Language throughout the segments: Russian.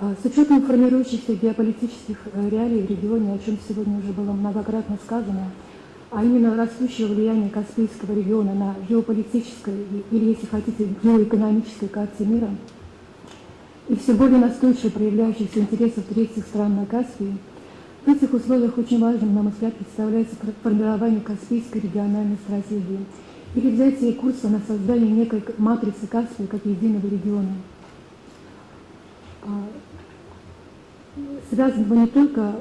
С учетом формирующихся геополитических реалий в регионе, о чем сегодня уже было многократно сказано, а именно растущего влияния Каспийского региона на геополитической или, если хотите, геоэкономической карте мира, и все более настойчиво проявляющихся интересов третьих стран на Каспии, в этих условиях очень важным, на мой взгляд, представляется формирование Каспийской региональной стратегии или взятие курса на создание некой матрицы Каспия как единого региона, связанного не только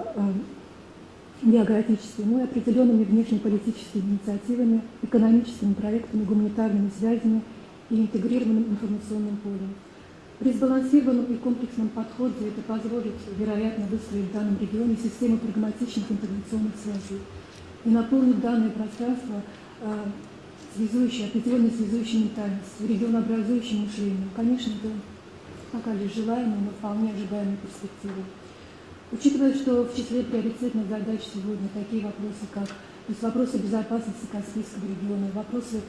географически, но и определенными внешнеполитическими инициативами, экономическими проектами, гуманитарными связями и интегрированным информационным полем. При сбалансированном и комплексном подходе это позволит, вероятно, выстроить в данном регионе систему прагматичных интеграционных связей и наполнить данное пространство определенной связующей ментальностью, регионообразующим мышлением. Конечно, это пока лишь желаемые, но вполне ожидаемые перспективы. Учитывая, что в числе приоритетных задач сегодня такие вопросы, как вопросы безопасности Каспийского региона, вопросы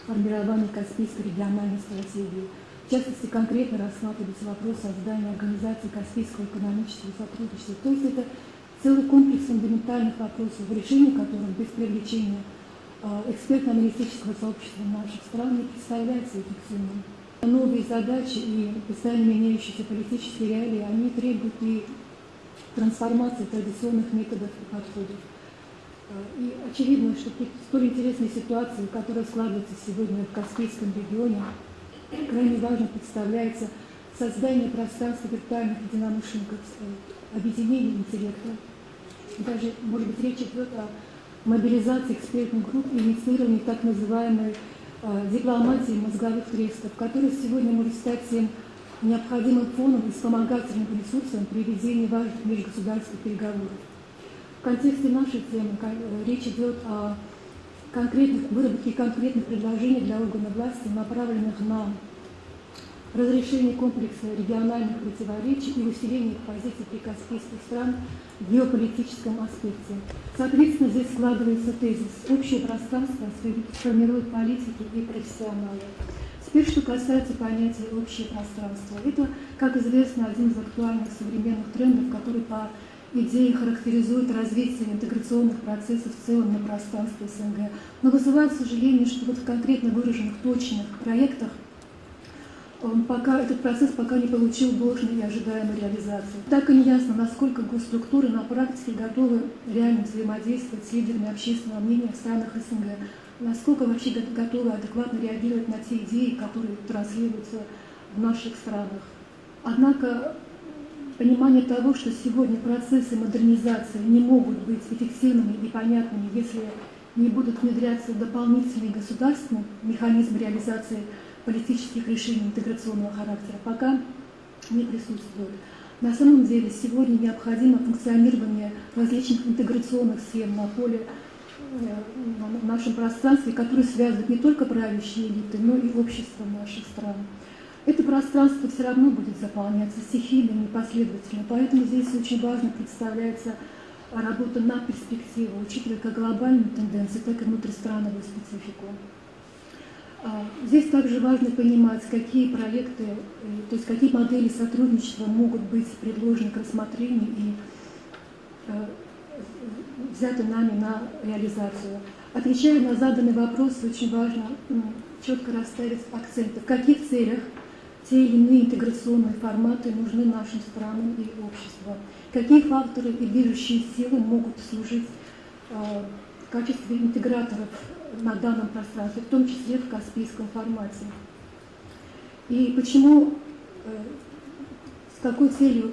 формирования Каспийской региональной стратегии, в частности, конкретно рассматривается вопрос создания организации Каспийского экономического сотрудничества. То есть это целый комплекс фундаментальных вопросов, в решении которых без привлечения экспертно-аналитического сообщества наших стран не представляется эффективным. Новые задачи и постоянно меняющиеся политические реалии, они требуют и трансформации традиционных методов и подходов. И очевидно, что при столь интересной ситуации, которая складывается сегодня в Каспийском регионе, крайне важно представляется создание пространства виртуальных единомышленников, объединения интеллекта. Даже, может быть, речь идет о мобилизации экспертных групп и инициировании так называемой дипломатии мозговых трестов, которая сегодня может стать тем необходимым фоном и вспомогательным ресурсом при ведении важных межгосударственных переговоров. В контексте нашей темы речь идет о выработке конкретных предложений для органов власти, направленных на разрешение комплекса региональных противоречий и усиление позиций прикаспийских стран в геополитическом аспекте. Соответственно, здесь складывается тезис: общее пространство сформируют политики и профессионалы. Теперь, что касается понятия «общее пространство». Это, как известно, один из актуальных современных трендов, который по идее характеризует развитие интеграционных процессов в целом на пространстве СНГ, но вызывает сожаление, что вот в конкретно выраженных точных проектах этот процесс пока не получил должной и ожидаемой реализации. Так и не ясно, насколько госструктуры на практике готовы реально взаимодействовать с лидерами общественного мнения в странах СНГ, насколько вообще готовы адекватно реагировать на те идеи, которые транслируются в наших странах. Однако понимание того, что сегодня процессы модернизации не могут быть эффективными и понятными, если не будут внедряться дополнительные государственные механизмы реализации политических решений интеграционного характера, пока не присутствует. На самом деле сегодня необходимо функционирование различных интеграционных схем на поле в нашем пространстве, которые связывают не только правящие элиты, но и общество наших стран. Это пространство все равно будет заполняться стихийно, непоследовательно, поэтому здесь очень важно представляется работа на перспективу, учитывая как глобальные тенденции, так и внутристрановую специфику. Здесь также важно понимать, какие проекты, то есть какие модели сотрудничества могут быть предложены к рассмотрению и взяты нами на реализацию. Отвечая на заданный вопрос, очень важно четко расставить акценты, в каких целях те или иные интеграционные форматы нужны нашим странам и обществу, какие факторы и движущие силы могут служить в качестве интеграторов на данном пространстве, в том числе в каспийском формате. И почему, с какой целью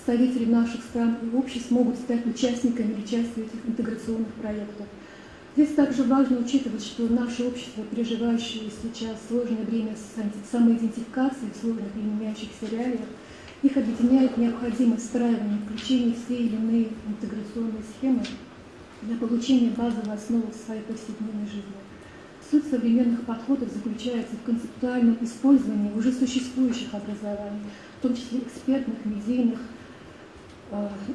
представители наших стран и обществ могут стать участниками или частью этих интеграционных проектов. Здесь также важно учитывать, что наше общество, переживающее сейчас сложное время самоидентификации в сложных и меняющихся реалиях, их объединяет необходимость встраивания и включения в те или иные интеграционные схемы для получения базовой основы в своей повседневной жизни. Суть современных подходов заключается в концептуальном использовании уже существующих образований, в том числе экспертных, медийных,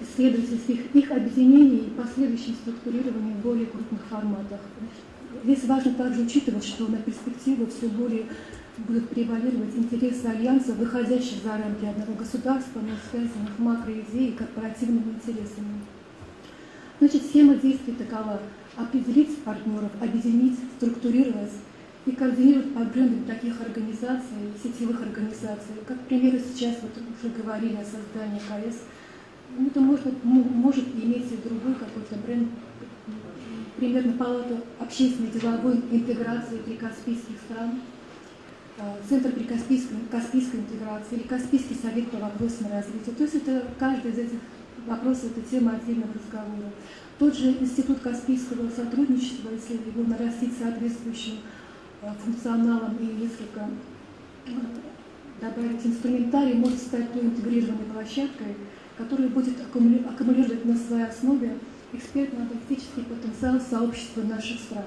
исследовательских, их объединений и последующем структурировании в более крупных форматах. Здесь важно также учитывать, что на перспективу все более будут превалировать интересы Альянса, выходящих за рамки одного государства, но связанных макроидеей и корпоративными интересами. Значит, схема действий такова: определить партнеров, объединить, структурировать и координировать под брендом таких организаций, сетевых организаций. Как, к примеру, сейчас вот уже говорили о создании КС. Это может иметь и другой какой-то бренд, примерно палату общественной деловой интеграции прикаспийских стран, Центр Каспийской интеграции или Каспийский совет по вопросам развития. То есть это каждый из этих вопросов – это тема отдельного разговора. Тот же Институт Каспийского сотрудничества, если его нарастить соответствующим функционалом и несколько добавить инструментарий, может стать той интегрированной площадкой, которая будет аккумулировать на своей основе экспертно-аналитический потенциал сообщества наших стран.